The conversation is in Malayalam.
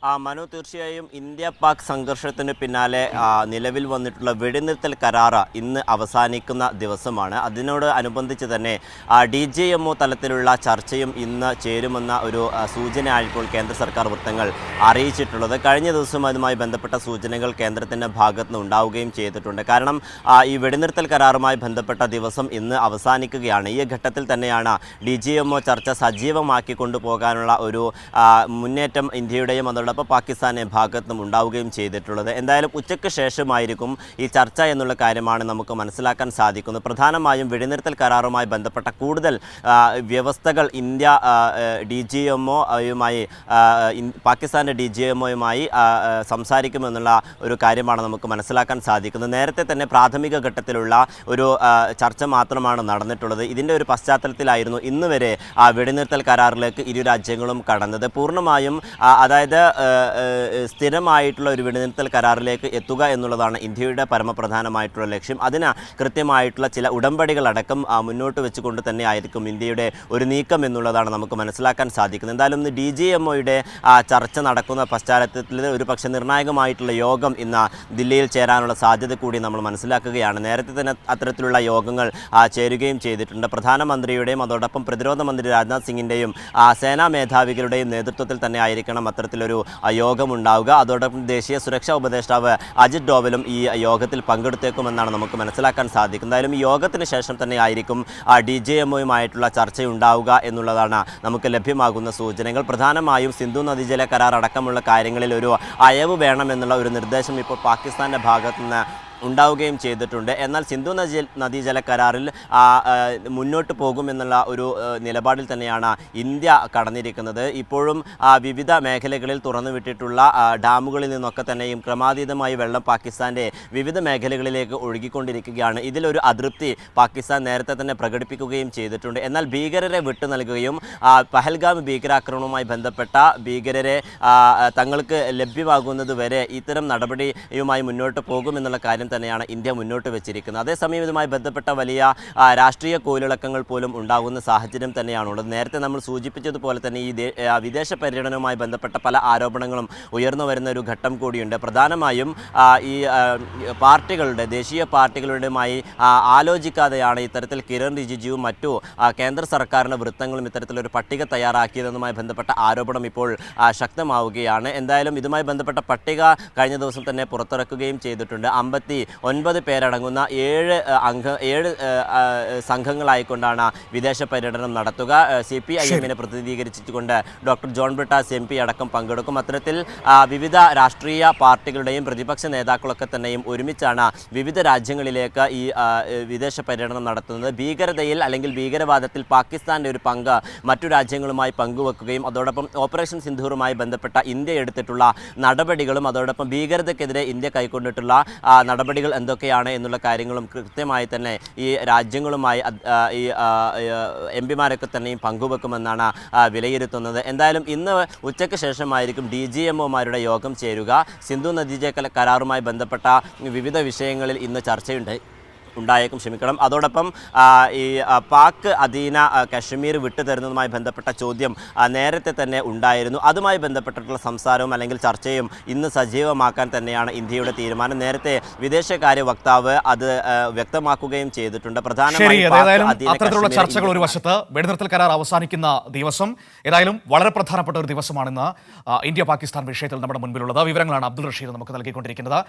മനു, തീർച്ചയായും ഇന്ത്യ പാക് സംഘർഷത്തിന് പിന്നാലെ നിലവിൽ വന്നിട്ടുള്ള വെടിനിർത്തൽ കരാർ ഇന്ന് അവസാനിക്കുന്ന ദിവസമാണ്. അതിനോട് അനുബന്ധിച്ച് തന്നെ DGMO തലത്തിലുള്ള ചർച്ചയും ഇന്ന് ചേരുമെന്ന ഒരു സൂചനയായപ്പോൾ കേന്ദ്ര സർക്കാർ വൃത്തങ്ങൾ അറിയിച്ചിട്ടുള്ളത്. കഴിഞ്ഞ ദിവസം അതുമായി ബന്ധപ്പെട്ട സൂചനകൾ കേന്ദ്രത്തിൻ്റെ ഭാഗത്ത് നിന്ന് ഉണ്ടാവുകയും ചെയ്തിട്ടുണ്ട്. കാരണം ഈ വെടിനിർത്തൽ കരാറുമായി ബന്ധപ്പെട്ട ദിവസം ഇന്ന് അവസാനിക്കുകയാണ്. ഈ ഘട്ടത്തിൽ തന്നെയാണ് DGMO ചർച്ച സജീവമാക്കി കൊണ്ടുപോകാനുള്ള ഒരു മുന്നേറ്റം ഇന്ത്യയുടെയും അതോടൊപ്പം പാകിസ്ഥാന്റെ ഭാഗത്തു നിന്നും ഉണ്ടാവുകയും ചെയ്തിട്ടുള്ളത്. എന്തായാലും ഉച്ചയ്ക്ക് ശേഷമായിരിക്കും ഈ ചർച്ച എന്നുള്ള കാര്യമാണ് നമുക്ക് മനസ്സിലാക്കാൻ സാധിക്കുന്നത്. പ്രധാനമായും വെടിനിർത്തൽ കരാറുമായി ബന്ധപ്പെട്ട കൂടുതൽ വ്യവസ്ഥകൾ ഇന്ത്യ DGMOയുമായി പാകിസ്ഥാൻ്റെ DGMOയുമായി സംസാരിക്കുമെന്നുള്ള ഒരു കാര്യമാണ് നമുക്ക് മനസ്സിലാക്കാൻ സാധിക്കുന്നത്. നേരത്തെ തന്നെ പ്രാഥമിക ഘട്ടത്തിലുള്ള ഒരു ചർച്ച മാത്രമാണ് നടന്നിട്ടുള്ളത്. ഇതിൻ്റെ ഒരു പശ്ചാത്തലത്തിലായിരുന്നു ഇന്ന് വരെ വെടിനിർത്തൽ കരാറിലേക്ക് ഇരു രാജ്യങ്ങളും കടന്നത്. പൂർണ്ണമായും അതായത് സ്ഥിരമായിട്ടുള്ള ഒരു വെടിനിർത്തൽ കരാറിലേക്ക് എത്തുക എന്നുള്ളതാണ് ഇന്ത്യയുടെ പരമപ്രധാനമായിട്ടുള്ള ലക്ഷ്യം. അതിന് കൃത്യമായിട്ടുള്ള ചില ഉടമ്പടികളടക്കം മുന്നോട്ട് വെച്ചുകൊണ്ട് തന്നെ ആയിരിക്കും ഇന്ത്യയുടെ ഒരു നീക്കം എന്നുള്ളതാണ് നമുക്ക് മനസ്സിലാക്കാൻ സാധിക്കുന്നത്. എന്തായാലും ഇന്ന് DGMOയുടെ ചർച്ച നടക്കുന്ന പശ്ചാത്തലത്തിൽ ഒരു പക്ഷേ നിർണായകമായിട്ടുള്ള യോഗം ഇന്ന് ദില്ലിയിൽ ചേരാനുള്ള സാധ്യത കൂടി നമ്മൾ മനസ്സിലാക്കുകയാണ്. നേരത്തെ തന്നെ അത്തരത്തിലുള്ള യോഗങ്ങൾ ചേരുകയും ചെയ്തിട്ടുണ്ട്. പ്രധാനമന്ത്രിയുടെയും അതോടൊപ്പം പ്രതിരോധ മന്ത്രി രാജ്നാഥ് സിംഗിൻ്റെയും സേനാ മേധാവികളുടെയും നേതൃത്വത്തിൽ തന്നെ ആയിരിക്കണം അത്തരത്തിലൊരു യോഗമുണ്ടാവുക. അതോടൊപ്പം ദേശീയ സുരക്ഷാ ഉപദേഷ്ടാവ് അജിത് ഡോവലും ഈ യോഗത്തിൽ പങ്കെടുത്തേക്കുമെന്നാണ് നമുക്ക് മനസ്സിലാക്കാൻ സാധിക്കുന്നത്. എന്തായാലും ഈ യോഗത്തിന് ശേഷം തന്നെ ആയിരിക്കും DGMOയുമായിട്ടുള്ള ചർച്ചയുണ്ടാവുക എന്നുള്ളതാണ് നമുക്ക് ലഭ്യമാകുന്ന സൂചനകൾ. പ്രധാനമായും സിന്ധു നദീജല കരാർ അടക്കമുള്ള കാര്യങ്ങളിൽ ഒരു അയവ് വേണമെന്നുള്ള ഒരു നിർദ്ദേശം ഇപ്പോൾ പാകിസ്ഥാൻ്റെ ഭാഗത്തു നിന്ന് ഉണ്ടാവുകയും ചെയ്തിട്ടുണ്ട്. എന്നാൽ സിന്ധു നദീജല കരാറിൽ മുന്നോട്ട് പോകുമെന്നുള്ള ഒരു നിലപാടിൽ തന്നെയാണ് ഇന്ത്യ കടന്നിരിക്കുന്നത്. ഇപ്പോഴും വിവിധ മേഖലകളിൽ തുറന്നുവിട്ടിട്ടുള്ള ഡാമുകളിൽ നിന്നൊക്കെ തന്നെയും ക്രമാതീതമായി വെള്ളം പാകിസ്ഥാൻ്റെ വിവിധ മേഖലകളിലേക്ക് ഒഴുകിക്കൊണ്ടിരിക്കുകയാണ്. ഇതിലൊരു അതൃപ്തി പാകിസ്ഥാൻ നേരത്തെ തന്നെ പ്രകടിപ്പിക്കുകയും ചെയ്തിട്ടുണ്ട്. എന്നാൽ ഭീകരരെ വിട്ടു നൽകുകയും പഹൽഗാം ഭീകരാക്രമണവുമായി ബന്ധപ്പെട്ട ഭീകരരെ തങ്ങൾക്ക് ലഭ്യമാകുന്നത് വരെ ഇത്തരം നടപടിയുമായി മുന്നോട്ട് പോകുമെന്നുള്ള കാര്യം തന്നെയാണ് ഇന്ത്യ മുന്നോട്ട് വെച്ചിരിക്കുന്നത്. അതേസമയം ഇതുമായി ബന്ധപ്പെട്ട വലിയ രാഷ്ട്രീയ കോലിളക്കങ്ങൾ പോലും ഉണ്ടാകുന്ന സാഹചര്യം തന്നെയാണുള്ളത്. നേരത്തെ നമ്മൾ സൂചിപ്പിച്ചതുപോലെ തന്നെ ഈ വിദേശ പര്യടനവുമായി ബന്ധപ്പെട്ട പല ആരോപണങ്ങളും ഉയർന്നു വരുന്ന ഒരു ഘട്ടം കൂടിയുണ്ട്. പ്രധാനമായും ഈ പാർട്ടികളുടെ ദേശീയ പാർട്ടികളുടെയുമായി ആലോചിക്കാതെയാണ് ഇത്തരത്തിൽ കിരൺ റിജിജുവും മറ്റു കേന്ദ്ര സർക്കാരിൻ്റെ വൃത്തങ്ങളും ഇത്തരത്തിലൊരു പട്ടിക തയ്യാറാക്കിയതെന്നുമായി ബന്ധപ്പെട്ട ആരോപണം ഇപ്പോൾ ശക്തമാവുകയാണ്. എന്തായാലും ഇതുമായി ബന്ധപ്പെട്ട പട്ടിക കഴിഞ്ഞ ദിവസം തന്നെ പുറത്തിറക്കുകയും ചെയ്തിട്ടുണ്ട്. 59 പേരടങ്ങുന്ന 7 സംഘങ്ങളായിക്കൊണ്ടാണ് വിദേശ പര്യടനം നടത്തുക. CPIMനെ പ്രതിനിധീകരിച്ചുകൊണ്ട് ഡോക്ടർ ജോൺ ബ്രിട്ടാസ് MP അടക്കം പങ്കെടുക്കും. അത്തരത്തിൽ വിവിധ രാഷ്ട്രീയ പാർട്ടികളുടെയും പ്രതിപക്ഷ നേതാക്കളൊക്കെ തന്നെയും ഒരുമിച്ചാണ് വിവിധ രാജ്യങ്ങളിലേക്ക് ഈ വിദേശ പര്യടനം നടത്തുന്നത്. ഭീകരതയിൽ അല്ലെങ്കിൽ ഭീകരവാദത്തിൽ പാകിസ്ഥാൻ്റെ ഒരു പങ്ക് മറ്റു രാജ്യങ്ങളുമായി പങ്കുവെക്കുകയും അതോടൊപ്പം ഓപ്പറേഷൻ സിന്ധൂറുമായി ബന്ധപ്പെട്ട ഇന്ത്യ എടുത്തിട്ടുള്ള നടപടികളും അതോടൊപ്പം ഭീകരതയ്ക്കെതിരെ ഇന്ത്യ കൈക്കൊണ്ടിട്ടുള്ള നടപടികൾ എന്തൊക്കെയാണ് എന്നുള്ള കാര്യങ്ങളും കൃത്യമായി തന്നെ ഈ രാജ്യങ്ങളുമായി ഈ MP-മാരൊക്കെ തന്നെയും പങ്കുവെക്കുമെന്നാണ് വിലയിരുത്തുന്നത്. എന്തായാലും ഇന്ന് ഉച്ചയ്ക്ക് ശേഷമായിരിക്കും DGMOമാരുടെ യോഗം ചേരുക. സിന്ധു നദീജല കരാറുമായി ബന്ധപ്പെട്ട വിവിധ വിഷയങ്ങളിൽ ഇന്ന് ഉണ്ടായേക്കും. അതോടൊപ്പം ഈ പാക് അധീന കശ്മീർ വിട്ടുതരുന്നതുമായി ബന്ധപ്പെട്ട ചോദ്യം നേരത്തെ തന്നെ ഉണ്ടായിരുന്നു. അതുമായി ബന്ധപ്പെട്ടിട്ടുള്ള സംസാരവും അല്ലെങ്കിൽ ചർച്ചയും ഇന്ന് സജീവമാക്കാൻ തന്നെയാണ് ഇന്ത്യയുടെ തീരുമാനം. നേരത്തെ വിദേശകാര്യ വക്താവ് അത് വ്യക്തമാക്കുകയും ചെയ്തിട്ടുണ്ട്. അത്തരത്തിലുള്ള ചർച്ചകൾ ഒരു വശത്ത്, വെടിനിർത്തൽ കരാർ അവസാനിക്കുന്ന ദിവസം ഏതായാലും വളരെ പ്രധാനപ്പെട്ട ഒരു ദിവസമാണെന്ന് ഇന്ത്യ പാകിസ്ഥാൻ വിഷയത്തിൽ നമ്മുടെ മുൻപിലുള്ളത്. വിവരങ്ങളാണ് അബ്ദുൾ റഷീദ് നമുക്ക് നൽകിക്കൊണ്ടിരിക്കുന്നത്.